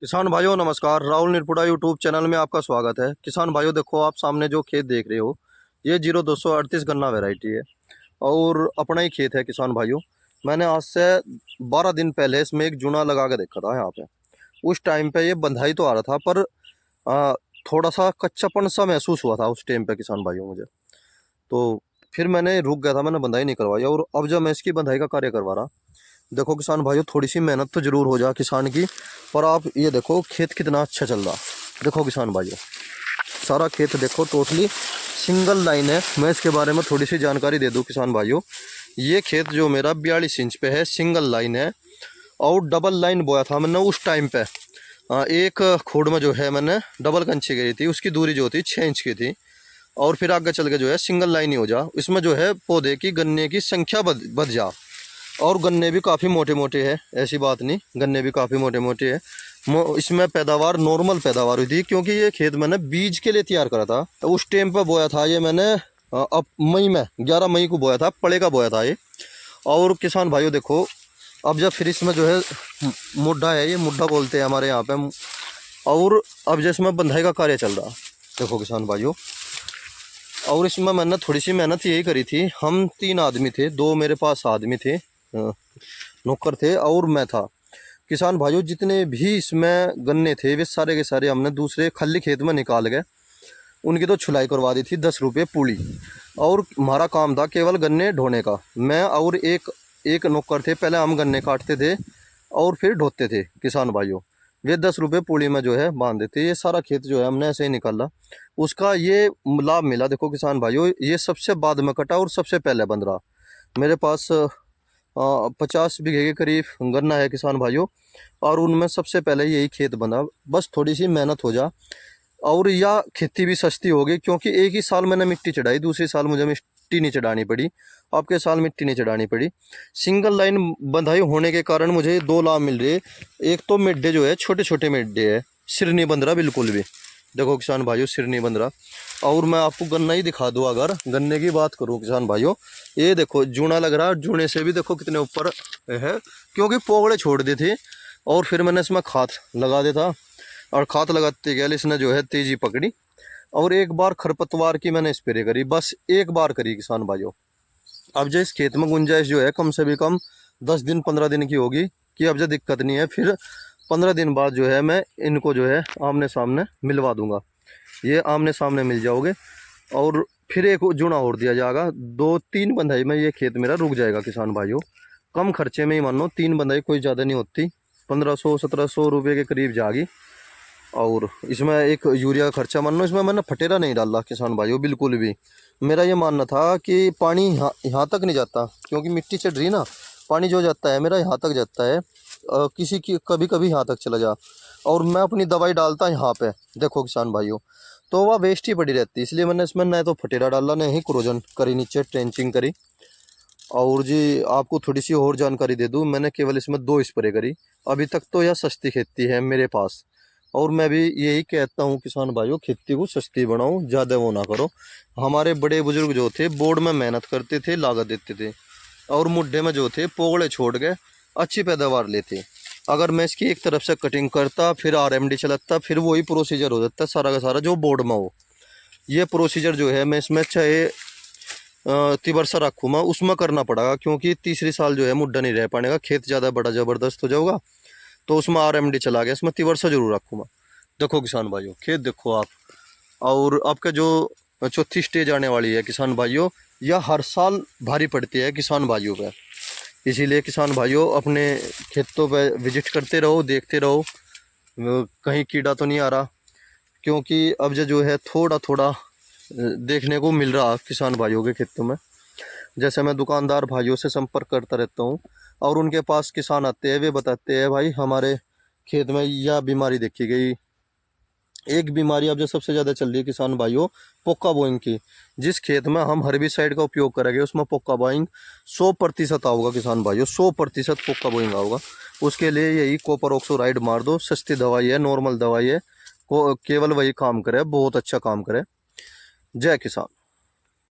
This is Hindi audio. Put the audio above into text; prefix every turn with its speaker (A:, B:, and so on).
A: किसान भाइयों नमस्कार। राहुल निरपुड़ा यूट्यूब चैनल में आपका स्वागत है। किसान भाइयों देखो, आप सामने जो खेत देख रहे हो ये 0238 गन्ना वैरायटी है और अपना ही खेत है। किसान भाइयों, मैंने आज से 12 दिन पहले इसमें एक जूना लगा के देखा था यहाँ पे। उस टाइम पे ये बंधाई तो आ रहा था पर आ, थोड़ा सा कच्चापन सा महसूस हुआ था उस टाइम पे किसान भाइयों मुझे। तो फिर मैंने रुक गया था, मैंने बंधाई नहीं करवाई और अब जब मैं इसकी बंधाई का कार्य करवा रहा, देखो किसान भाइयों, थोड़ी सी मेहनत तो जरूर हो जा किसान की, पर आप ये देखो खेत कितना अच्छा चल रहा। देखो किसान भाइयों, सारा खेत देखो टोटली सिंगल लाइन है। मैं इसके बारे में थोड़ी सी जानकारी दे दूं किसान भाइयों। ये खेत जो मेरा 42 इंच पे है, सिंगल लाइन है और डबल लाइन बोया था मैंने उस टाइम पे। एक खोड में जो है मैंने डबल कंची गई थी, उसकी दूरी जो थी 6 इंच की थी और फिर आगे चल के जो है सिंगल लाइन ही हो जा। इसमें जो है पौधे की गन्ने की संख्या बढ़ जा और गन्ने भी काफ़ी मोटे मोटे हैं, ऐसी बात नहीं, गन्ने भी काफ़ी मोटे मोटे हैं। इसमें पैदावार नॉर्मल पैदावार हुई थी क्योंकि ये खेत मैंने बीज के लिए तैयार करा था। तो उस टाइम पर बोया था ये मैंने अब मई में 11 मई को बोया था, पड़े का बोया था ये। और किसान भाइयों देखो, अब जब फिर इसमें जो है मुड्ढा है, ये मुड्ढा बोलते हैं हमारे यहाँ पे, और अब जैसे में बंधाई का कार्य चल रहा। देखो किसान भाइयों, और इसमें मैंने थोड़ी सी मेहनत यही करी थी। हम 3 आदमी थे, 2 मेरे पास आदमी थे, नौकर थे और मैं था। किसान भाइयों, जितने भी इसमें गन्ने थे वे सारे के सारे हमने दूसरे खाली खेत में निकाल गए। उनकी तो छुलाई करवा दी थी 10 रुपये पूली, और हमारा काम था केवल गन्ने ढोने का। मैं और एक नौकर थे, पहले हम गन्ने काटते थे और फिर ढोते थे। किसान भाइयों, वे 10 रुपये पूली में जो है बांध देते। ये सारा खेत जो है हमने ऐसे ही निकाला, उसका ये लाभ मिला। देखो किसान भाइयों, ये सबसे बाद में कटा और सबसे पहले बंध रहा। मेरे पास 50 बीघे के करीब गन्ना है किसान भाइयों, और उनमें सबसे पहले यही खेत बना। बस थोड़ी सी मेहनत हो जा और या खेती भी सस्ती होगी, क्योंकि एक ही साल मैंने मिट्टी चढ़ाई, दूसरे साल मुझे मिट्टी नहीं चढ़ानी पड़ी, आपके साल मिट्टी नहीं चढ़ानी पड़ी। सिंगल लाइन बंधाई होने के कारण मुझे 2 लाभ मिल रहे। एक तो मिड्डे जो है छोटे छोटे मिड्डे है, सिर नहीं बंध रहा बिल्कुल भी। देखो किसान भाइयों, सिर नहीं बंध रहा। और मैं आपको गन्ना ही दिखा दूँ, अगर गन्ने की बात करूँ किसान भाइयों, ये देखो जूना लग रहा है, जूने से भी देखो कितने ऊपर है, क्योंकि पोगड़े छोड़ दी थी और फिर मैंने इसमें खाद लगा दिया था। और खाद लगाते गया इसने जो है तेजी पकड़ी, और एक बार खरपतवार की मैंने स्प्रे करी, बस एक बार करी किसान भाइयों। अब जो इस खेत में गुंजाइश जो है कम से भी कम 10 दिन 15 दिन की होगी, कि अब जो दिक्कत नहीं है। फिर 15 दिन बाद जो है मैं इनको जो है आमने सामने मिलवा दूंगा। ये आमने सामने मिल जाओगे और फिर एक जुना और दिया जाएगा। 2-3 बंधाई में ये खेत मेरा रुक जाएगा किसान भाइयों। कम खर्चे में ही मान लो, 3 बंधाई कोई ज़्यादा नहीं होती, 1500-1700 रुपये के करीब जाएगी। और इसमें एक यूरिया का खर्चा मान लो, इसमें मैंने फटेरा नहीं डाला किसान भाइयों बिल्कुल भी। मेरा ये मानना था कि पानी यहाँ तक नहीं जाता, क्योंकि मिट्टी चढ़ रही ना, पानी जो जाता है मेरा यहाँ तक जाता है। किसी की कभी कभी यहाँ तक चला जा, और मैं अपनी दवाई डालता यहाँ पे। देखो किसान भाइयों, तो वह वेस्ट ही पड़ी रहती, इसलिए मैंने इसमें न तो फटेरा डाला, न ही क्रोजन करी, नीचे ट्रेंचिंग करी। और जी आपको थोड़ी सी और जानकारी दे दूं, मैंने केवल इसमें 2 स्प्रे करी अभी तक। तो यह सस्ती खेती है मेरे पास, और मैं भी यही कहता हूँ किसान भाइयों, खेती को सस्ती बनाओ, ज़्यादा वो ना करो। हमारे बड़े बुजुर्ग जो थे बोर्ड में मेहनत करते थे, लागत देते थे, और मुड्ढे में जो थे पोगड़े छोड़ के अच्छी पैदावार लेते। अगर मैं इसकी एक तरफ से कटिंग करता, फिर RMD चलाता, फिर वही प्रोसीजर हो जाता सारा का सारा जो बोर्ड में हो। ये प्रोसीजर जो है मैं इसमें चाहे तिबरसा रखूँ मैं, उसमें करना पड़ेगा, क्योंकि तीसरी साल जो है मुड्ढा नहीं रह पाएगा, खेत ज़्यादा बड़ा ज़बरदस्त हो जाएगा। तो उसमें RMD चला गया, इसमें तिबरसा जरूर रखूँ मैं। देखो किसान भाइयों, खेत देखो आप। और आपका जो चौथी स्टेज आने वाली है किसान भाइयों, यह हर साल भारी पड़ती है किसान भाइयों पे। इसीलिए किसान भाइयों अपने खेतों पे विजिट करते रहो, देखते रहो कहीं कीड़ा तो नहीं आ रहा, क्योंकि अब जो है थोड़ा थोड़ा देखने को मिल रहा किसान भाइयों के खेतों में। जैसे मैं दुकानदार भाइयों से संपर्क करता रहता हूँ, और उनके पास किसान आते हैं, वे बताते हैं भाई हमारे खेत में यह बीमारी देखी गई। एक बीमारी अब जो सबसे ज़्यादा चल रही है किसान भाइयों, पोका बोइंग की। जिस खेत में हम हर्बिसाइड का उपयोग करेंगे उसमें पोका बोइंग 100% आओगा किसान भाइयों, 100% पोका बोइंग आओगा। उसके लिए यही कॉपर ऑक्सोराइड मार दो, सस्ती दवाई है, नॉर्मल दवाई है, केवल वही काम करे, बहुत अच्छा काम करे। जय किसान।